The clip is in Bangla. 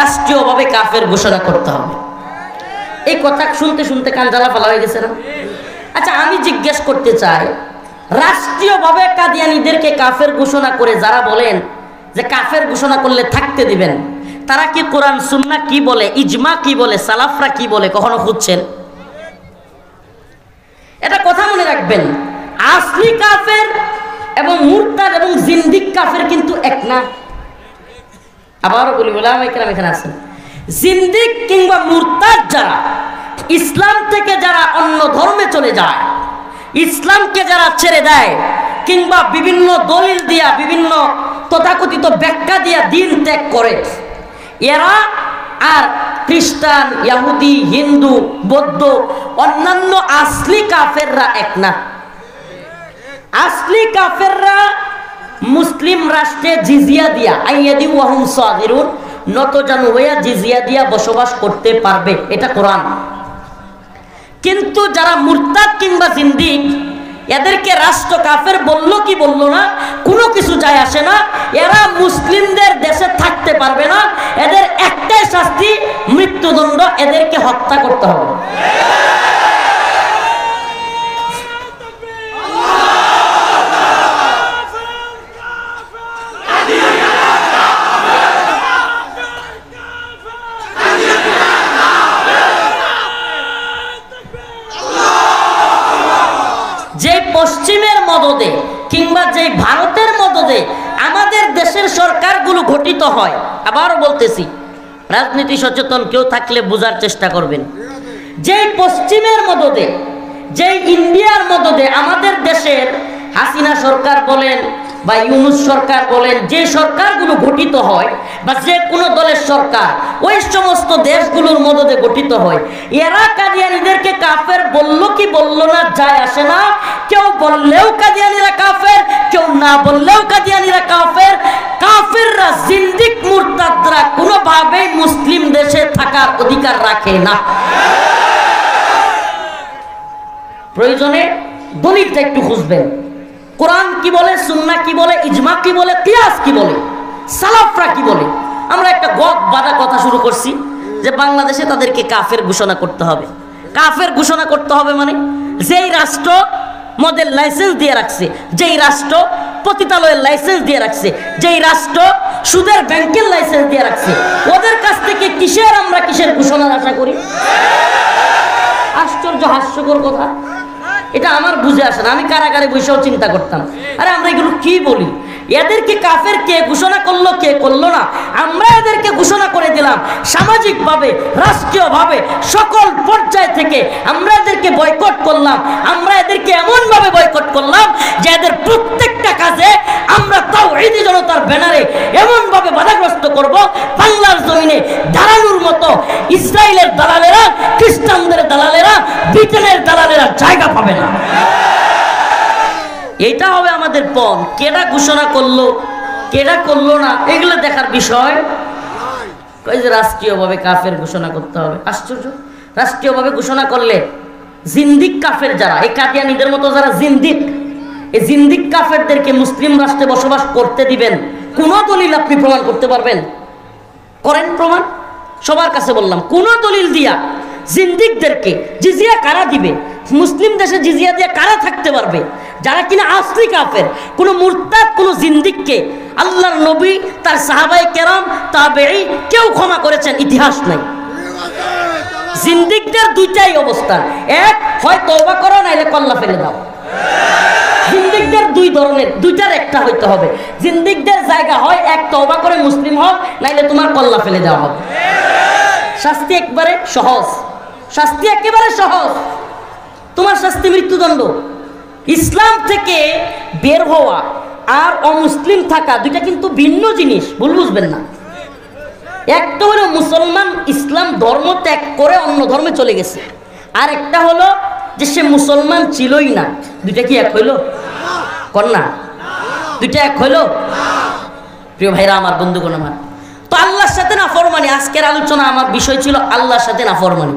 রাষ্ট্রীয়ভাবে কাফের ঘোষণা করতে হবে। এই কথা শুনতে শুনতে কান জ্বালা ফালা হয়ে গেছে না? আচ্ছা, আমি জিজ্ঞেস করতে চাই, রাষ্ট্রীয়ভাবে কাদিয়ানীদেরকে কাফের ঘোষণা করে যারা বলেন যে কাফের ঘোষণা করলে থাকতে দিবেন, তারা কি কোরআন সুন্নাহ কি বলে, ইজমা কি বলে, সালাফরা কি বলে কখনো খুঁজছেন? এটা কথা মনে রাখবেন, আসলি কাফের এবং মুরতাদ এবং জিন্দিক কাফের কিন্তু এক না। আবারও বলি, ওলামায়ে কেরাম এখানে আছেন, জিন্দিক কিংবা মুরতাদ যারা ইসলাম থেকে যারা অন্য ধর্মে চলে যায়, ইসলামকে যারা ছেড়ে দেয় কিংবা বিভিন্ন দলিল দিয়া বিভিন্ন তথাকথিত ব্যাখ্যা দিয়া দিন ত্যাগ করে, এরা আর খ্রিস্টান, ইহুদি, হিন্দু, বৌদ্ধ অন্যান্য আসলি কাফেররা এক না। আসলি কাফেররা মুসলিম রাষ্ট্রে জিজিয়া দিয়া আইয়াদি ওয়াহুম সাগিরুন, নতজানু হইয়া জিজিয়া দিয়া বসবাস করতে পারবে, এটা কোরআন। কিন্তু যারা মুরতাদ কিংবা জিন্দিক, এদেরকে রাষ্ট্র কাফের বললো কি বললো না, কোনো কিছু যায় আসে না, এরা মুসলিমদের দেশে থাকতে পারবে না, এদের একটাই শাস্তি মৃত্যুদণ্ড, এদেরকে হত্যা করতে হবে। যে পশ্চিমের মদদে কিংবা যে ভারতের মদদে আমাদের দেশের সরকারগুলো গঠিত হয়, আবারও বলতেছি, রাজনীতি সচেতন কেউ থাকলে বোঝার চেষ্টা করবেন, যে পশ্চিমের মদদে, যে ইন্ডিয়ার মদদে আমাদের দেশের হাসিনা সরকার বলেন বা ইউনূস সরকার বলেন, যে সরকারগুলো গঠিত হয় বা যে কোনো দলের সরকার ওই সমস্ত দেশগুলোর মদদে গঠিত হয়, এরা কাদিয়ানীদেরকে কাফের বললো কি বললো না যায় আসে না। কেউ বললেও কাদিয়ানীরা কাফের, কেউ না বললেও কাদিয়ানীরা কাফের। কাফেররা, জিন্দিক, মুরতাদরা কোনোভাবেই মুসলিম দেশে থাকার অধিকার রাখে না। প্রয়োজনে দলিলটা একটু খুঁজবেন, কোরআন কি বলে, সুন্নাহ কি বলে, ইজমা কি বলে, কিয়াস কি বলে, সালাফরা কি বলে। আমরা একটা গদ বাঁধা কথা শুরু করছি যে বাংলাদেশে তাদেরকে কাফের ঘোষণা করতে হবে। কাফের ঘোষণা করতে হবে মানে যেই রাষ্ট্র মদের লাইসেন্স দিয়ে রাখছে, যেই রাষ্ট্র পতিতালয়ের লাইসেন্স দিয়ে রাখছে, যেই রাষ্ট্র সুদের ব্যাংকের লাইসেন্স দিয়ে রাখছে, ওদের কাছ থেকে কিসের ঘোষণার আশা করি? আশ্চর্য, হাস্যকর কথা। এটা আমার বুঝে আসে না। আমি কারাগারে বসেও চিন্তা করতাম, আরে আমরা এগুলো কি বলি, এদেরকে কাফের কে ঘোষণা করলো, কে করলো না, আমরা এদেরকে ঘোষণা করে দিলাম। সামাজিকভাবে, রাষ্ট্রীয়ভাবে, সকল পর্যায় থেকে আমরা এদেরকে বয়কট করলাম। আমরা এদেরকে এমনভাবে বয়কট করলাম যে এদের প্রত্যেকটা কাজে আমরা তাওহীদি জনতার ব্যানারে এমনভাবে বাধাগ্রস্ত করব, বাংলার জমিনে দাঁড়ানোর মতো ইসরায়েলের দালালেরা, খ্রিস্টানদের দালালেরা, ব্রিটেনের দালালেরা জায়গা পাবে না। এইটা হবে আমাদের পণ। কেডা ঘোষণা করলো, কেডা করলো না, এগুলো দেখার বিষয়। কই যে রাষ্ট্রীয়ভাবে কাফের ঘোষণা করতে হবে। আশ্চর্য, রাষ্ট্রীয়ভাবে ঘোষণা করলে জিন্দিক কাফের যারা, এই কাদিয়ানীদের মতো যারা জিন্দিক, এই জিন্দিক কাফেরদেরকে মুসলিম রাষ্ট্রে বসবাস করতে দিবেন? কোন দলিল আপনি প্রমাণ করতে পারবেন? করেন প্রমাণ। সবার কাছে বললাম, কোন দলিল দিয়া জিন্দিকদেরকে জিজিয়া কারা দিবে? মুসলিম দেশে জিজিয়া দিয়ে কারা থাকতে পারবে? যারা কিনা আসলি কাফের। কোন মুরতাদ, কোন জিন্দিককে আল্লাহর নবী, তার সাহাবায়ে কেরাম, তাবেঈ কেউ ক্ষমা করেছেন ইতিহাস নাই। জিন্দিকদের দুইটাই অবস্থান, এক হয় তওবা করো, নাইলে কল্লা ফেলে দাও। জিন্দিকদের দুই ধরনের, দুইটার একটা হইতে হবে। জিন্দিকদের জায়গা হয় এক তওবা করে মুসলিম হও, নাইলে তোমার কল্লা ফেলে দেওয়া হবে। শাস্তি একবারে সহজ, শাস্তি একেবারে সহজ। তোমার শাস্তি মৃত্যুদণ্ড। ইসলাম থেকে বের হওয়া আর অমুসলিম থাকা দুইটা কিন্তু ভিন্ন জিনিস, ভুল বুঝবেন না। একটা হলো মুসলমান ইসলাম ধর্ম ত্যাগ করে অন্য ধর্মে চলে গেছে, আর একটা হলো যে সে মুসলমান ছিলই না। দুইটা কি এক হইল? কন্যা, দুইটা এক হইল? প্রিয় ভাইরা আমার, বন্ধুগণ আমার, তো আল্লাহর সাথে নাফরমানি। আজকের আলোচনা আমার বিষয় ছিল আল্লাহর সাথে নাফরমানি।